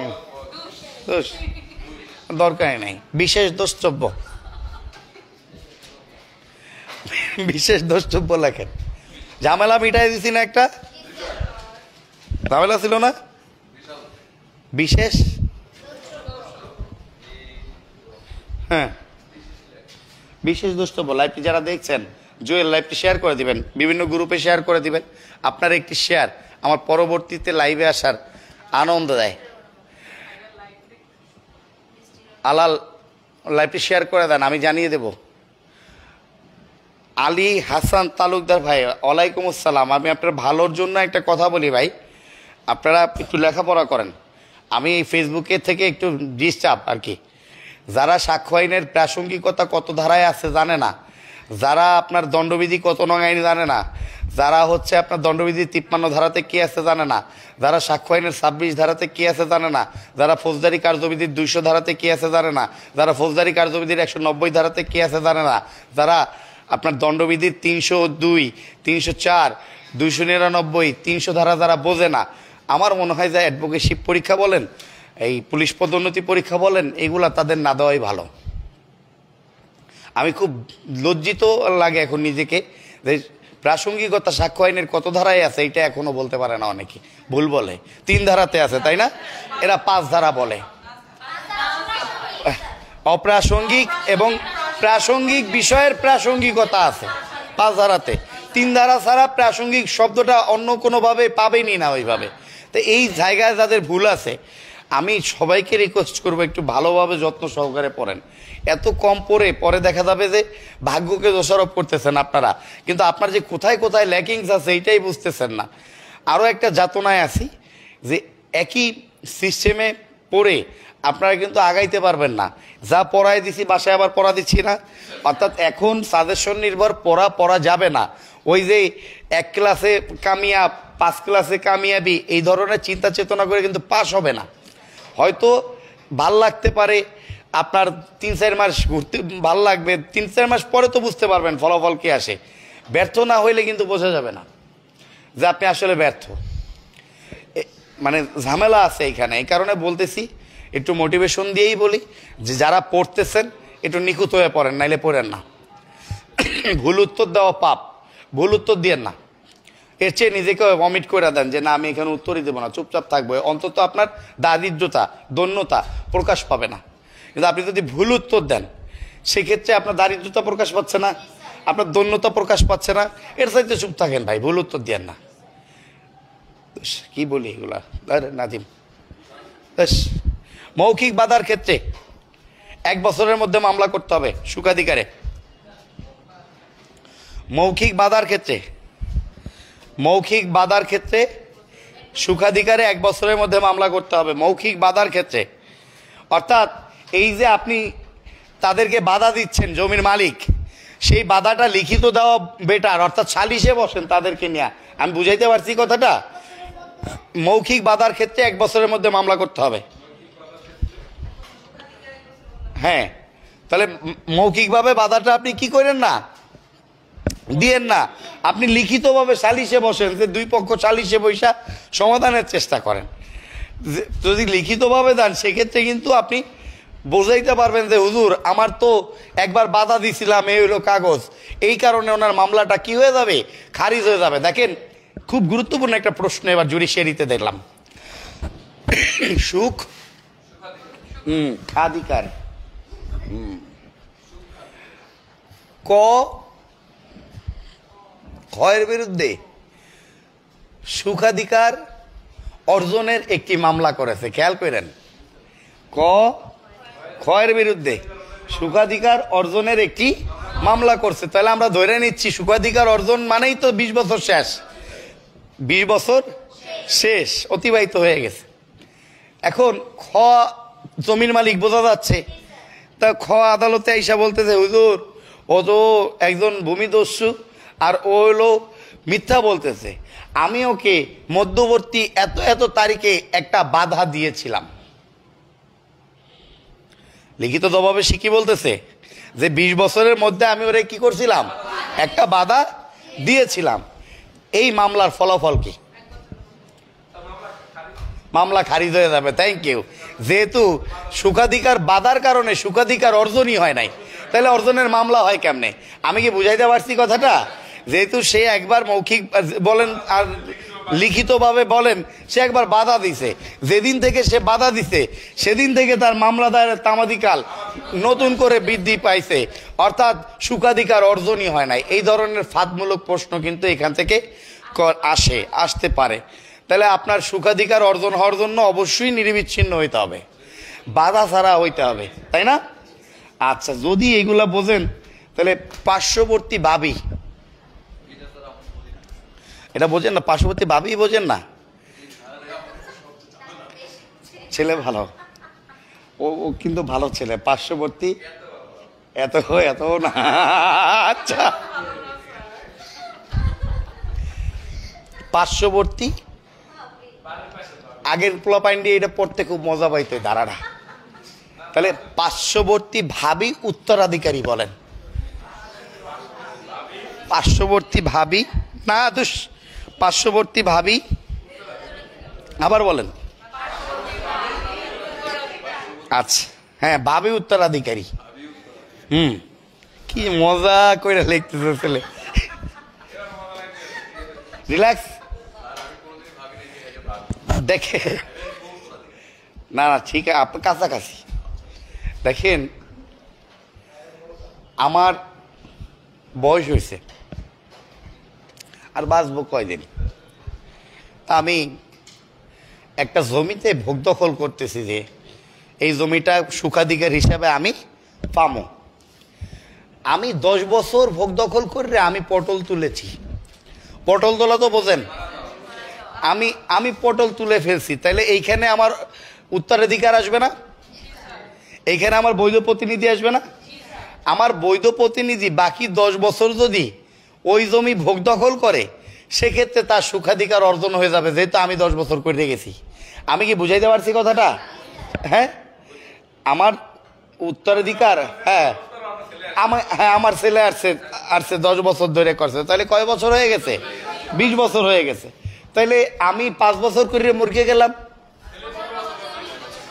দরকারই নেই। বিশেষ দ্রষ্টব্য, বিশেষ দ্রষ্টব্য লেখেন। ঝামেলা মিটাই দিছি না, একটা ঝামেলা ছিল না? বিশেষ, হ্যাঁ, বিশেষ দ্রষ্টব্য। লাইভটি যারা দেখছেন, জুয়েল লাইভটি শেয়ার করে দিবেন, বিভিন্ন গ্রুপে শেয়ার করে দিবেন। আপনার একটি শেয়ার আমার পরবর্তীতে লাইভে আসার আনন্দ দেয়। আলাল লাইভটি শেয়ার করে দেন, আমি জানিয়ে দেব। আলী হাসান তালুকদার ভাই, ওয়ালাইকুম আসসালাম। আমি আপনার ভালোর জন্য একটা কথা বলি ভাই, আপনারা একটু লেখাপড়া করেন। আমি ফেসবুকে থেকে একটু ডিস্টার্ব আর কি। যারা সাক্ষ্য আইনের প্রাসঙ্গিকতা কত ধারায় আছে জানে না, যারা আপনার দণ্ডবিধি কত নং আইন জানে না, যারা হচ্ছে আপনার দণ্ডবিধি 53 ধারাতে কি আছে জানে না, যারা সাক্ষ্য আইনের 26 ধারাতে কি আছে জানে না, যারা ফৌজদারি কার্যবিধির 200 ধারাতে কি আছে জানে না, যারা ফৌজদারি কার্যবিধির 190 ধারাতে কি আছে জানে না, যারা আপনার দণ্ডবিধির 302, 304, 299, 300 ধারা যারা বোঝে না, আমার মনে হয় যে অ্যাডভোকেটশিপ পরীক্ষা বলেন, এই পুলিশ পদোন্নতি পরীক্ষা বলেন, এগুলা তাদের না দেওয়াই ভালো। আমি খুব লজ্জিত লাগে এখন নিজেকে যে প্রাসঙ্গিকতা সাক্ষ্য আইনের কত ধারায় আছে এটা এখনো বলতে পারে না, অনেকে ভুল বলে। 3 ধারাতে আছে, তাই না? এরা 5 ধারা বলে। অপ্রাসঙ্গিক এবং প্রাসঙ্গিক বিষয়ের প্রাসঙ্গিকতা আছে 5 ধারাতে। 3 ধারা ছাড়া প্রাসঙ্গিক শব্দটা অন্য কোনোভাবে পাবেনি না ওইভাবে। তো এই জায়গায় যাদের ভুল আছে, আমি সবাইকে রিকোয়েস্ট করবো একটু ভালোভাবে যত্ন সহকারে পড়েন। এত কম পরে দেখা যাবে যে ভাগ্যকে দোষারোপ করতেছেন আপনারা, কিন্তু আপনার যে কোথায় কোথায় ল্যাকিংস আছে এইটাই বুঝতেছেন না। আরও একটা যাতনায় আছি যে একই সিস্টেমে পড়ে আপনারা কিন্তু আগাইতে পারবেন না। যা পড়াই দিছি বাসায় আবার পড়া দিচ্ছি না, অর্থাৎ এখন সাজেশন নির্ভর পড়া যাবে না। ওই যে 1 ক্লাসে কামিয়াব 5 ক্লাসে কামিয়াবি এই ধরনের চিন্তা চেতনা করে কিন্তু পাস হবে না। হয়তো ভাল লাগতে পারে আপনার 3-4 মাস ঘুরতে ভাল লাগবে, 3-4 মাস পরে তো বুঝতে পারবেন ফলাফল কি আসে। ব্যর্থ না হইলে কিন্তু বোঝা যাবে না যে আপনি আসলে ব্যর্থ। মানে ঝামেলা আছে এখানে, এই কারণে বলতেছি একটু মোটিভেশন দিয়েই বলি যে যারা পড়তেছেন একটু নিখুঁত হয়ে পড়েন, নাইলে পড়েন না। ভুল উত্তর দেওয়া পাপ, ভুল উত্তর দিয়েন না। এর চেয়ে নিজেকে ভমিট করে দেন যে না আমি এখানে উত্তরই দেবো না, চুপচাপ থাকবো, অন্তত আপনার দারিদ্রতা দৈন্যতা প্রকাশ পাবে না। কিন্তু আপনি যদি ভুল উত্তর দেন সেক্ষেত্রে আপনার দারিদ্রতা প্রকাশ পাচ্ছে না, আপনার দৈন্যতা প্রকাশ পাচ্ছে না, এর চাইতে চুপ থাকেন ভাই, ভুল উত্তর দিয়েন না। কি বলি এগুলা নাজিম। মৌখিক বাধার ক্ষেত্রে 1 বছরের মধ্যে মামলা করতে হবে সুখাধিকারে। মৌখিক বাধার ক্ষেত্রে সুখাধিকারে 1 বছরের মধ্যে মামলা করতে হবে মৌখিক বাধার ক্ষেত্রে। অর্থাৎ এই যে আপনি তাদেরকে বাধা দিচ্ছেন জমির মালিক, সেই বাধাটা লিখিত দেওয়া বেটার, অর্থাৎ সালিশে বসেন তাদেরকে নিয়ে। আমি বুঝাইতে পারছি কথাটা? মৌখিক বাধার ক্ষেত্রে 1 বছরের মধ্যে মামলা করতে হবে। হ্যাঁ, তাহলে মৌখিকভাবে বাধাটা আপনি কি করেন না, দিয়েন না, আপনি লিখিতভাবে সালিশে বসেন, যে 2 পক্ষ সালিশে বৈশা সমাধানের চেষ্টা করেন। যদি লিখিতভাবে দেন সেক্ষেত্রে কিন্তু আপনি বোঝাইতে পারবেন যে হুজুর আমার তো একবার বাধা দিছিলাম, এই হলো কাগজ, এই কারণে ওনার মামলাটা কি হয়ে যাবে, খারিজ হয়ে যাবে। দেখেন খুব গুরুত্বপূর্ণ একটা প্রশ্ন এবার জুডিশিয়ারিতে দেখলাম। সুখাধিকার ক্ষয়ের বিরুদ্ধে সুখাধিকার অর্জনের একটি মামলা করেছে। খেয়াল করেন, ক্ষয়ের বিরুদ্ধে সুখাধিকার অর্জনের একটি মামলা করছে। তাহলে আমরা ধরে নিচ্ছি সুখাধিকার অর্জন মানেই তো 20 বছর শেষ, 20 বছর শেষ অতিবাহিত হয়ে গেছে। এখন জমির মালিক বোঝা যাচ্ছে, তা আদালতে আইসা বলতেছে হুজুর ও তো একজন ভূমিদস্যু আর ও হলো মিথ্যা বলতেছে, আমি ওকে মধ্যবর্তী এত এত তারিখে একটা বাধা দিয়েছিলাম। লিখিত জবাবে সে কি বলতেছে যে 20 বছরের মধ্যে আমি ওরে কি করছিলাম, একটা বাধা দিয়েছিলাম। এই মামলার ফলাফল কি? মামলা খারিজ হয়ে যাবে। Thank you. যেহেতু সুখাধিকার বাধার কারণে সুখাধিকার অর্জনই হয় নাই, তাহলে অর্জনের মামলা হয় কেমনে? আমি কি বুঝাইতে পারছি কথাটা? যেহেতু সে একবার মৌখিক বলেন আর লিখিতভাবে বলেন সে একবার বাধা দিছে, যেদিন থেকে সে বাধা দিছে সেদিন থেকে তার মামলা দায়েরের তামাদিকাল নতুন করে বৃদ্ধি পাইছে, অর্থাৎ সুখাধিকার অর্জনই হয় নাই। এই ধরনের ফাঁদমূলক প্রশ্ন কিন্তু এখান থেকে আসতে পারে। তাহলে আপনার সুখাধিকার অর্জন হওয়ার জন্য অবশ্যই নিরবিচ্ছিন্ন হইতে হবে, বাধা ছাড়া হইতে হবে, তাই না? আচ্ছা, যদি এগুলা বোঝেন তাহলে পার্শ্ববর্তী ভাবি, এটা বোঝেন না? পার্শ্ববর্তী ভাবি বোঝেন না? ছেলে ভালো, ও কিন্তু ভালো ছেলে। পার্শ্ববর্তী এত না। আচ্ছা, পার্শ্ববর্তী আগের পোলাপাইন দিয়ে এটা পড়তে খুব মজা পাইতো ধারাটা। তাহলে পার্শ্ববর্তী ভাবি উত্তরাধিকারী বলেন। পার্শ্ববর্তী ভাবি না, পার্শ্ববর্তী ভাবি আবার বলেন। আচ্ছা, হ্যাঁ, ভাবি উত্তরাধিকারী। কি মজা করে লিখতেছে ছেলে। রিল্যাক্স, দেখে না ঠিক আছে, কাছাকাছি। দেখেন আমার বয়স হয়েছে, আর বাঁচবো কয়দিন। আমি একটা জমিতে ভোগ দখল করতেছি, যে এই জমিটা সুখাধিকার হিসাবে আমি পামো। আমি 10 বছর ভোগ দখল করে আমি পটল তুলেছি। পটল তোলা তো বোঝেন, আমি পটল তুলে ফেলছি, তাহলে এইখানে আমার উত্তরাধিকার আসবে না? এইখানে আমার বৈধ প্রতিনিধি আসবে না? আমার বৈধ প্রতিনিধি বাকি 10 বছর যদি ওই জমি ভোগ দখল করে, সেক্ষেত্রে তার সুখাধিকার অর্জন হয়ে যাবে, যেহেতু আমি 10 বছর করে গেছি। আমি কি বুঝাইতে পারছি কথাটা? হ্যাঁ, আমার উত্তরাধিকার, হ্যাঁ আমার ছেলে আসছে 10 বছর ধরে করছে, তাহলে কয় বছর হয়ে গেছে? 20 বছর হয়ে গেছে। তাহলে আমি 5 বছর করে মরকে গেলাম,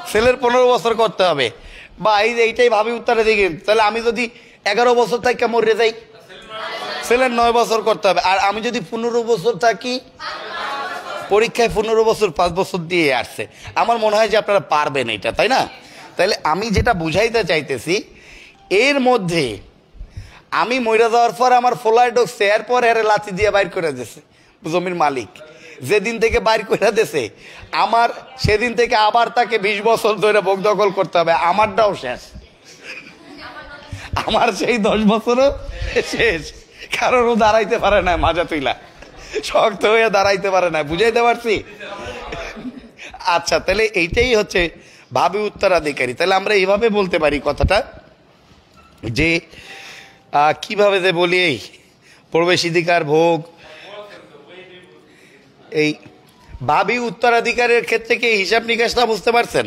ছেলের 15 বছর করতে হবে, বা এইটাই ভাবি উত্তরাধিকার। তাহলে আমি যদি 11 বছর থেকে মরে যাই, ছেলের 9 বছর করতে হবে। আর আমি যদি 15 বছর থাকি, পরীক্ষায় 15 বছর 5 বছর দিয়ে আসছে। আমার মনে হয় যে আপনারা পারবেন এটা, তাই না? তাহলে আমি যেটা বুঝাইতে চাইতেছি, এর মধ্যে আমি মইরা যাওয়ার পর আমার ফোলায় ঢুকছে, এরপর এর লাথি দিয়ে বাইর করে দিয়েছে জমির মালিক। যেদিন থেকে বাইর করে দিয়েছে, আমার সেদিন থেকে আবার তাকে 20 বছর ধরে ভোগ দখল করতে হবে। আমারটাও শেষ, আমার সেই 10 বছরও শেষ, কারণ ও দাঁড়াইতে পারে না, মাজা তুইলা শক্ত হয়ে দাঁড়াইতে পারে না। বুঝাইতে পারছি? আচ্ছা, তাহলে এইটাই হচ্ছে ভাবি উত্তরাধিকারী। তাহলে আমরা এইভাবে বলতে পারি কথাটা, যে কিভাবে যে বলি, এই প্রবেশাধিকার ভোগ, এই ভাবি উত্তরাধিকারের ক্ষেত্রে কি হিসাব নিকাশটা বুঝতে পারছেন?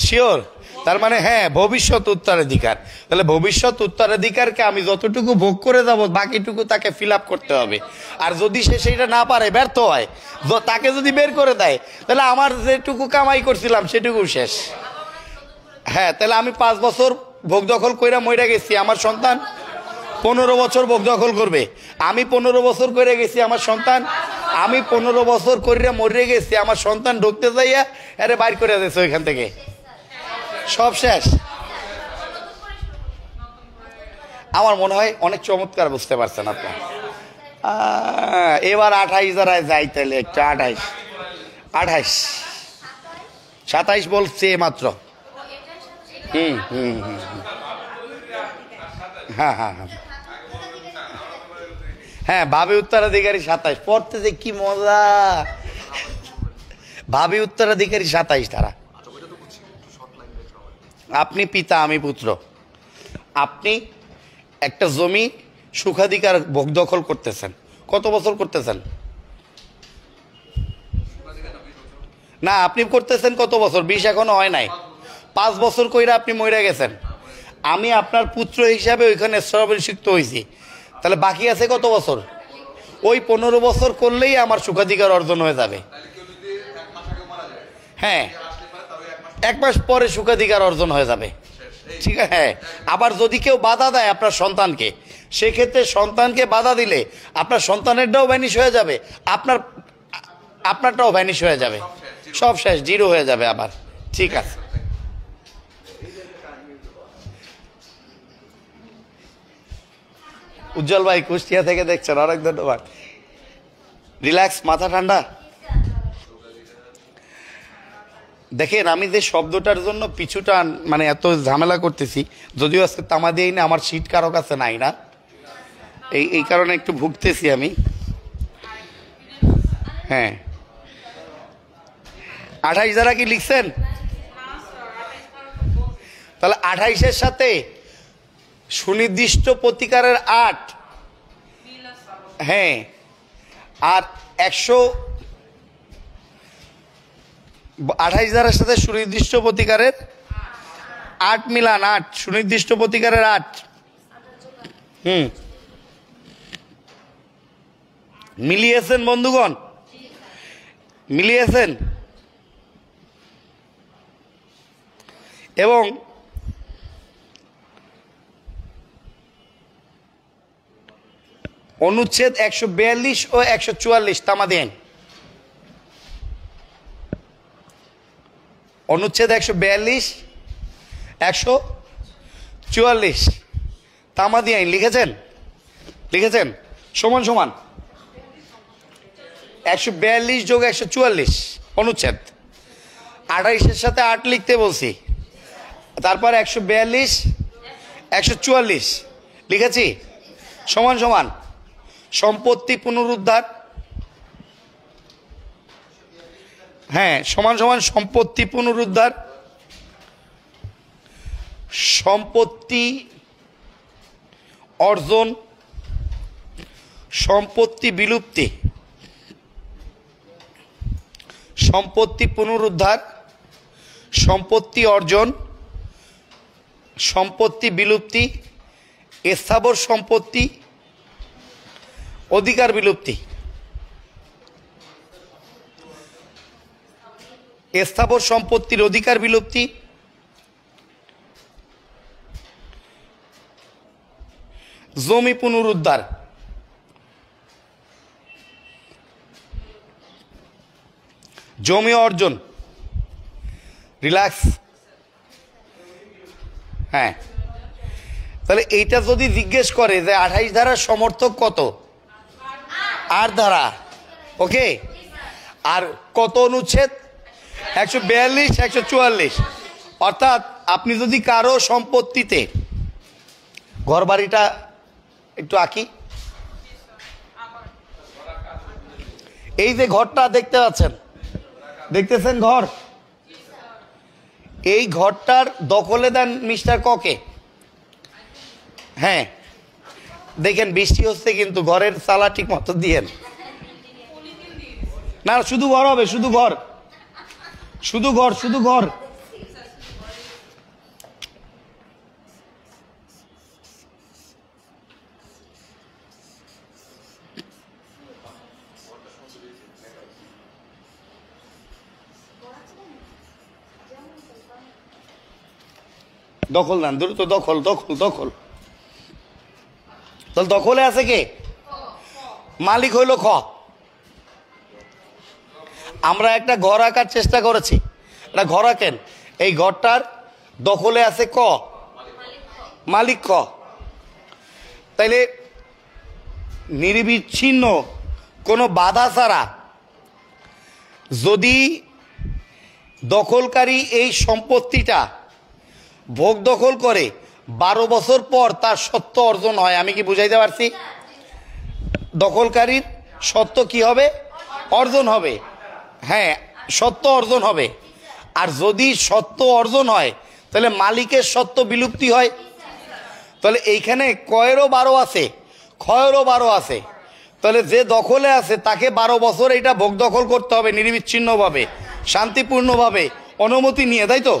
শিওর? তার মানে হ্যাঁ, ভবিষ্যৎ উত্তরাধিকার। তাহলে ভবিষ্যৎ উত্তরাধিকারকে আমি যতটুকু ভোগ করে যাব, বাকিটুকু তাকে ফিল আপ করতে হবে। আর যদি সে সেইটা না পারে, ব্যর্থ হয়, তাকে যদি বের করে দেয়, তাহলে আমার যেটুকু কামাই করছিলাম সেটুকু শেষ। হ্যাঁ, তাহলে আমি 5 বছর ভোগ দখল কইরা মইরা গেছি, আমার সন্তান 15 বছর ভোগ দখল করবে। আমি 15 বছর করে গেছি, আমার সন্তান, আমি 15 বছর কইরা মরে গেছি, আমার সন্তান ঢুকতে যাইয়া আরে বাইর করে দিয়েছে ওইখান থেকে, সব শেষ। আমার মনে হয় অনেক চমৎকার বুঝতে পারছেন আপনার। এবার 28 যারা যাই, তাহলে একটু 28 27 বলছে মাত্র। হ্যাঁ হ্যাঁ হ্যাঁ হ্যাঁ, ভাবি উত্তরাধিকারী 27 পড়তে যে কি মজা। ভাবি উত্তরাধিকারী 27 ধারা। আপনি পিতা, আমি পুত্র। আপনি একটা জমি সুখাধিকার ভোগ দখল করতেছেন, কত বছর করতেছেন? না, আপনি করতেছেন কত বছর? 20 এখনো হয় নাই। 5 বছর কইরা আপনি মইরা গেছেন। আমি আপনার পুত্র হিসাবে ওইখানে স্থলাভিষিক্ত হয়েছি, তাহলে বাকি আছে কত বছর? ওই 15 বছর করলেই আমার সুখাধিকার অর্জন হয়ে যাবে। হ্যাঁ, 1 মাস পরে সুখাধিকার অর্জন হয়ে যাবে, ঠিক আছে? হ্যাঁ, আবার যদি কেউ বাধা দেয় আপনার সন্তানকে, সেক্ষেত্রে সন্তানকে বাধা দিলে আপনার সন্তানেরটাও ভ্যানিশ হয়ে যাবে, আপনারটাও ভ্যানিশ হয়ে যাবে, সব শেষ, জিরো হয়ে যাবে আবার। ঠিক আছে, উজ্জ্বল ভাই কুষ্টিয়া থেকে দেখছেন, অনেক ধন্যবাদ। রিল্যাক্স, মাথা ঠান্ডা। দেখেন, আমি যে শব্দটার জন্য পিছুটা মানে এত ঝামেলা করতেছি, যদিও আজকে তামা দিয়েই না, আমার সিট কারো কাছে নাই না, এই কারণে একটু ভুগতেছি আমি। হ্যাঁ, 28 যারা কি লিখছেন? তাহলে 28-এর সাথে সুনির্দিষ্ট প্রতিকারের 8, হ্যাঁ, আর 128 ধারার সাথে সুনির্দিষ্ট প্রতিকারের 8 মিলান 8, সুনির্দিষ্ট প্রতিকারের 8। মিলিয়েছেন বন্ধুগণ? মিলিয়েছেন? এবং অনুচ্ছেদ 142 ও 144 তামা দেন। অনুচ্ছেদ 142, 144 তামা দিয়ে আইন লিখেছেন? লিখেছেন? সমান সমান 142 যোগ 144 অনুচ্ছেদ। 28-এর সাথে 8 লিখতে বলছি, তারপর 142, 144 লিখেছি। সমান সমান সম্পত্তি পুনরুদ্ধার, হ্যাঁ সমান সমান সম্পত্তি পুনরুদ্ধার, সম্পত্তি অর্জন, সম্পত্তি বিলুপ্তি, সম্পত্তি পুনরুদ্ধার, সম্পত্তি অর্জন, সম্পত্তি বিলুপ্তি, স্থাবর সম্পত্তি, অধিকার বিলুপ্তি। স্থাবর সম্পত্তির অধিকার বিলুপ্তি, জমি পুনরুদ্ধার, জমি অর্জন, রিল্যাক্স, হ্যাঁ। তাহলে এইটা যদি জিজ্ঞেস করে যে 28 ধারার সমর্থক কত, 8 ধারা, ওকে, আর কত অনুচ্ছেদ, 142, 144। অর্থাৎ আপনি যদি কারো সম্পত্তিতে, ঘর বাড়িটা একটু আঁকি, এই যে ঘরটা দেখতে পাচ্ছেন, দেখতেছেন ঘর, এই ঘরটার দখলে দেন মিস্টার ককে, হ্যাঁ দেখেন বৃষ্টি হচ্ছে কিন্তু ঘরের চালা ঠিক মতো দিয়েন না, শুধু ঘর হবে, শুধু ঘর, শুধু ঘর, শুধু ঘর। দখল দেন দ্রুত, দখল দখল দখল। তাহলে দখলে আছে কে, মালিক হইল খ। আমরা একটা ঘর আঁকার চেষ্টা করেছি, একটা ঘর আঁকেন, এই ঘরটার দখলে আছে ক, মালিক ক। তাইলে নিরবিচ্ছিন্ন কোনো বাধা ছাড়া যদি দখলকারী এই সম্পত্তিটা ভোগ দখল করে 12 বছর পর তার সত্ত্ব অর্জন হয়, আমি কি বুঝাইতে পারছি? দখলকারীর সত্ত্ব কি হবে, অর্জন হবে, হ্যাঁ সত্ত্ব অর্জন হবে। আর যদি সত্ত্ব অর্জন হয় তাহলে মালিকের সত্ত্ব বিলুপ্তি হয়। তাহলে এইখানে কয়েরও 12 আছে, ক্ষয়েরও 12 আছে। তাহলে যে দখলে আছে তাকে 12 বছর এটা ভোগ দখল করতে হবে নিরবিচ্ছিন্নভাবে, শান্তিপূর্ণভাবে, অনুমতি নিয়ে, তাই তো?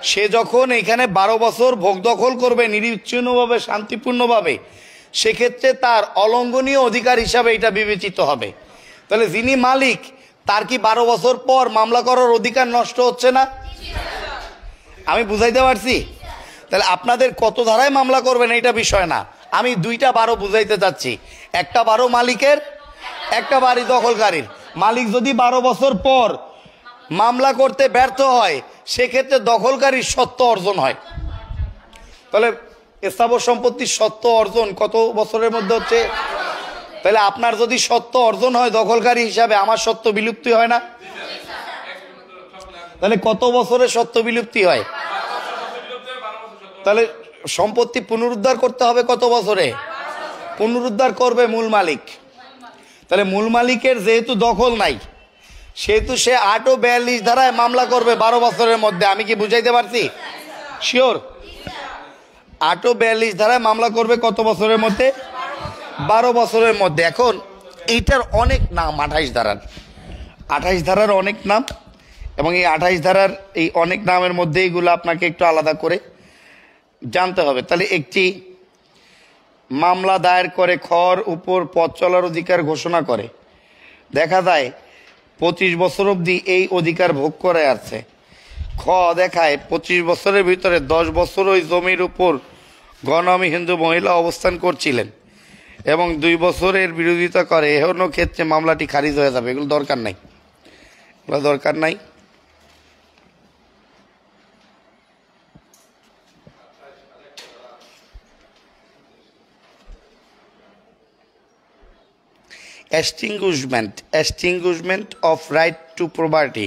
সে যখন এখানে 12 বছর ভোগ দখল করবে নিরবিচ্ছিন্নভাবে, শান্তিপূর্ণভাবে, সেক্ষেত্রে তার অলঙ্ঘনীয় অধিকার হিসাবে এটা বিবেচিত হবে। তাহলে যিনি মালিক তার কি 12 বছর পর মামলা করার অধিকার নষ্ট হচ্ছে না? আমি বুঝাইতে পারছি? তাহলে আপনাদের কত ধারায় মামলা করবেন এটা বিষয় না, আমি 2টা 12 বুঝাইতে চাচ্ছি। একটা 12 মালিকের, একটা বাড়ি দখলকারীর। মালিক যদি 12 বছর পর মামলা করতে ব্যর্থ হয় সেক্ষেত্রে দখলকারীর সত্ত্ব অর্জন হয়। তাহলে স্থাবর সম্পত্তির সত্ত্ব অর্জন কত বছরের মধ্যে হচ্ছে? তাহলে আপনার যদি সত্ত্ব অর্জন হয় দখলকারী হিসাবে, আমার সত্ত্ব বিলুপ্তি হয় না? তাহলে কত বছরে সত্ত্ব বিলুপ্তি হয়? তাহলে সম্পত্তি পুনরুদ্ধার করতে হবে কত বছরে? পুনরুদ্ধার করবে মূল মালিক। তাহলে মূল মালিকের যেহেতু দখল নাই সেহেতু সে 8 ও 42 ধারায় মামলা করবে 12 বছরের মধ্যে। আমি কি বুঝাইতে পারছি? শিওর? 8 ও 42 ধারায় মামলা করবে কত বছরের মধ্যে? 12 বছরের মধ্যে। এখন এইটার অনেক নাম, 28 ধারার, 28 ধারার অনেক নাম, এবং এই 28 ধারার এই অনেক নামের মধ্যে এইগুলো আপনাকে একটু আলাদা করে জানতে হবে। তাহলে একটি মামলা দায়ের করে খর উপর পথ চলার অধিকার ঘোষণা করে, দেখা যায় 25 বছর অবধি এই অধিকার ভোগ করে আছে। খ দেখায় 25 বছরের ভিতরে 10 বছর ওই জমির উপর গণামী হিন্দু মহিলা অবস্থান করছিলেন এবং 2 বছরের বিরোধিতা করে, এহেন ক্ষেত্রে মামলাটি খারিজ হয়ে যাবে। এগুলো দরকার নাই, এগুলো দরকার নাই। এক্সটিংগুইশমেন্ট অফ রাইট টু প্রপার্টি,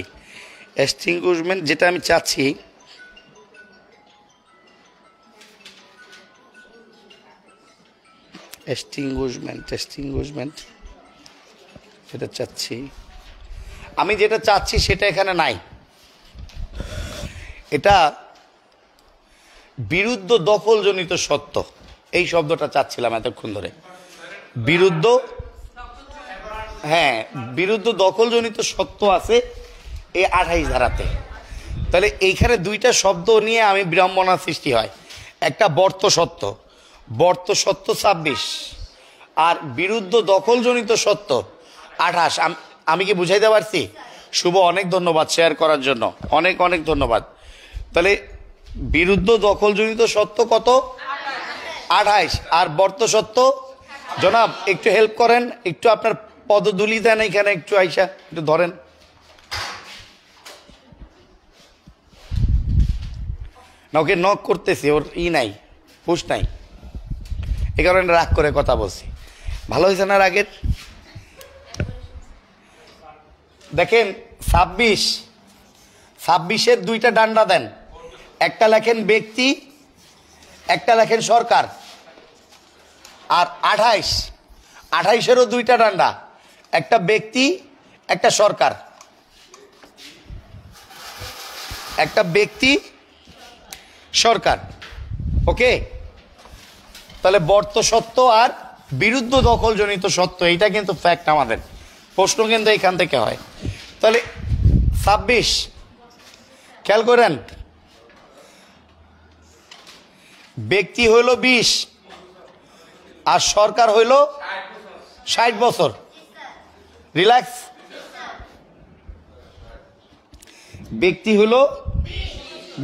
এক্সটিংগুইশমেন্ট যেটা আমি চাচ্ছি, এক্সটিংগুইশমেন্ট যেটা চাচ্ছি আমি, যেটা চাচ্ছি সেটা এখানে নাই। এটা বিরুদ্ধ দখলজনিত সত্ত্ব, এই শব্দটা চাচ্ছিলাম এতক্ষণ ধরে। বিরুদ্ধ, হ্যাঁ, বিরুদ্ধ দখলজনিত সত্ত্ব আছে এই 28 ধারাতে। তাহলে এইখানে দুইটা শব্দ নিয়ে আমি বিড়ম্বনা সৃষ্টি হয়। একটা বর্ত সত্ত্ব 26, আর বিরুদ্ধ দখলজনিত সত্ত্ব 28। আমি কি বুঝাইতে পারছি? শুভ, অনেক ধন্যবাদ শেয়ার করার জন্য, অনেক অনেক ধন্যবাদ। তাহলে বিরুদ্ধ দখলজনিত সত্ত্ব কত? 28। আর বর্ত সত্ত্ব, জনাব একটু হেল্প করেন, একটু আপনার পদধূলি দেন এখানে, একটু আইসা একটু ধরেন। না, ওকে নক করতেছি, ওর নাই, পুষ নাই, এ কারণে রাগ করে কথা বলছি। ভালো হয়েছে না রাগের? দেখেন 26-এর দুইটা ডান্ডা দেন, একটা লেখেন ব্যক্তি, একটা লেখেন সরকার। আর 28-এরও দুইটা ডান্ডা, একটা ব্যক্তি, একটা সরকার। একটা ব্যক্তি, সরকার। ওকে, তাহলে বর্ত সত্ত্ব আর বিরুদ্ধ দখলজনিত সত্ত্ব, এইটা কিন্তু ফ্যাক্ট। আমাদের প্রশ্ন কিন্তু এখান থেকে হয়। তাহলে 26 খেয়াল করেন, ব্যক্তি হইল 20 আর সরকার হইল 60 বছর। রিল্যাক্স। ব্যক্তি হইল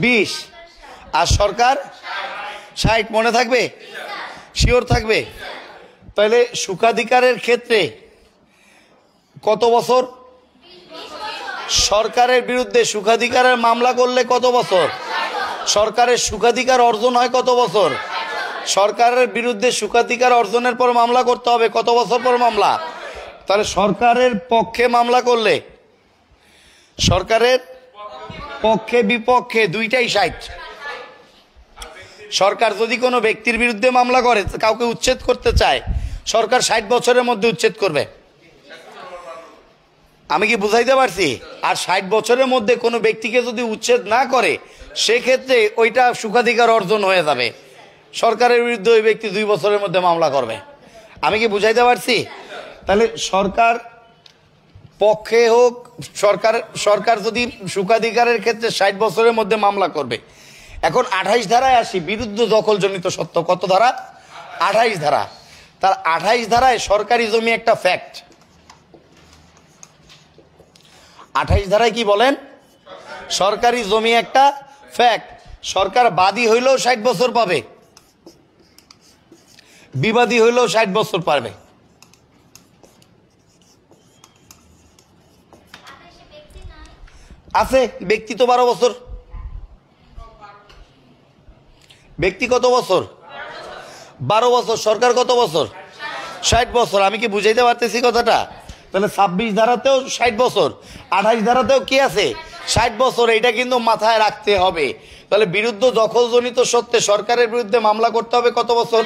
20 আর সরকার 60, মনে থাকবে? শিওর থাকবে? তাহলে সুখাধিকারের ক্ষেত্রে কত বছর? সরকারের বিরুদ্ধে সুখাধিকারের মামলা করলে কত বছর? সরকারের সুখাধিকার অর্জন হয় কত বছর? সরকারের বিরুদ্ধে সুখাধিকার অর্জনের পর মামলা করতে হবে কত বছর পর মামলা? তাহলে সরকারের পক্ষে মামলা করলে, সরকারের পক্ষে বিপক্ষে দুইটাই 60। সরকার যদি কোনো ব্যক্তির বিরুদ্ধে মামলা করে, কাউকে উচ্ছেদ করতে চায়, সরকার 60 বছরের মধ্যে উচ্ছেদ করবে। আমি কি বুঝাইতে পারছি? আর 60 বছরের মধ্যে কোনো ব্যক্তিকে যদি উচ্ছেদ না করে, সেক্ষেত্রে ওইটা সুখাধিকার অর্জন হয়ে যাবে। সরকারের বিরুদ্ধে ওই ব্যক্তি 2 বছরের মধ্যে মামলা করবে। আমি কি বুঝাইতে পারছি? তাহলে সরকার পক্ষে হোক, সরকার যদি সুখাধিকারের ক্ষেত্রে 60 বছরের মধ্যে মামলা করবে। এখন 28 ধারায় আসি, বিরুদ্ধ দখলজনিত সত্ত্ব। কত ধারা? 28 ধারা। তার 28 ধারায় সরকারি জমি একটা ফ্যাক্ট। 28 ধারায় কি বলেন? সরকারি জমি একটা ফ্যাক্ট। সরকার বাদী হইলেও 60 বছর পাবে, বিবাদী হইলেও 60 বছর পাবে। আছে ব্যক্তি তো 12 বছর। ব্যক্তি কত বছর? 12 বছর। সরকার কত বছর? 60 বছর। আমি কি বুঝাইতে পারতেছি কথাটা? তাহলে 26 ধারাতেও 60 বছর, 28 ধারাতেও কি আছে? 60 বছর। এইটা কিন্তু মাথায় রাখতে হবে। তাহলে বিরুদ্ধ দখলজনিত সত্ত্বে সরকারের বিরুদ্ধে মামলা করতে হবে কত বছর?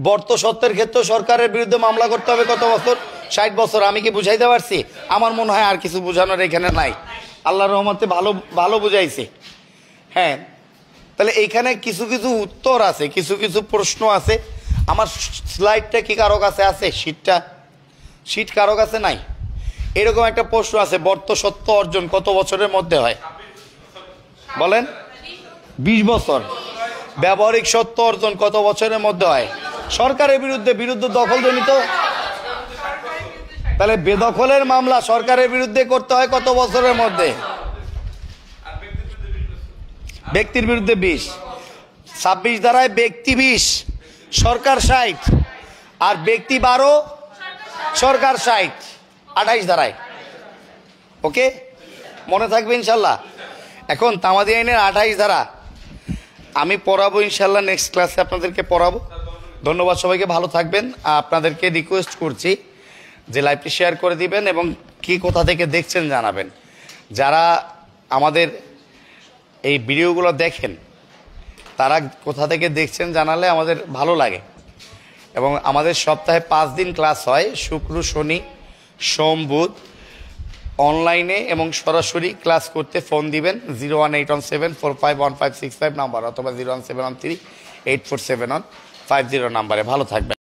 বর্ত সত্ত্বের ক্ষেত্রে সরকারের বিরুদ্ধে মামলা করতে হবে কত বছর? 60 বছর। আমি কি বুঝাইতে পারছি? আমার মনে হয় আর কিছু বোঝানোর এখানে নাই। আল্লাহর রহমতে ভালো ভালো বুঝাইছে। হ্যাঁ, তাহলে এইখানে কিছু কিছু উত্তর আছে, কিছু কিছু প্রশ্ন আছে। আমার স্লাইডটা কি কারো কাছে আছে? শীট কারো কাছে নাই? এরকম একটা প্রশ্ন আছে, বর্ত সত্ত্ব অর্জন কত বছরের মধ্যে হয়? বলেন। 20 বছর। ব্যবহারিক সত্ত্ব অর্জন কত বছরের মধ্যে হয়? সরকারের বিরুদ্ধে, বিরুদ্ধ দখলজনিত। তাহলে বেদখলের মামলা সরকারের বিরুদ্ধে করতে হয় কত বছরের মধ্যে? ব্যক্তির বিরুদ্ধে 20। 26 ধারায় ব্যক্তি 20, সরকার 60, আর ব্যক্তি 12, সরকার 60। 28 ধারায়। ওকে, মনে থাকবে ইনশাল্লাহ। এখন তামাদি আইনের 28 ধারা আমি পড়াবো ইনশাল্লাহ, নেক্সট ক্লাসে আপনাদেরকে পড়াবো। ধন্যবাদ সবাইকে, ভালো থাকবেন। আপনাদেরকে রিকোয়েস্ট করছি যে লাইভটি শেয়ার করে দিবেন এবং কি কোথা থেকে দেখছেন জানাবেন। যারা আমাদের এই ভিডিওগুলো দেখেন তারা কোথা থেকে দেখছেন জানালে আমাদের ভালো লাগে। এবং আমাদের সপ্তাহে 5 দিন ক্লাস হয়, শুক্র, শনি, সোম, বুধ। অনলাইনে এবং সরাসরি ক্লাস করতে ফোন দিবেন 01817451565 নাম্বার অথবা 01713847150 নাম্বারে। ভালো থাকবেন।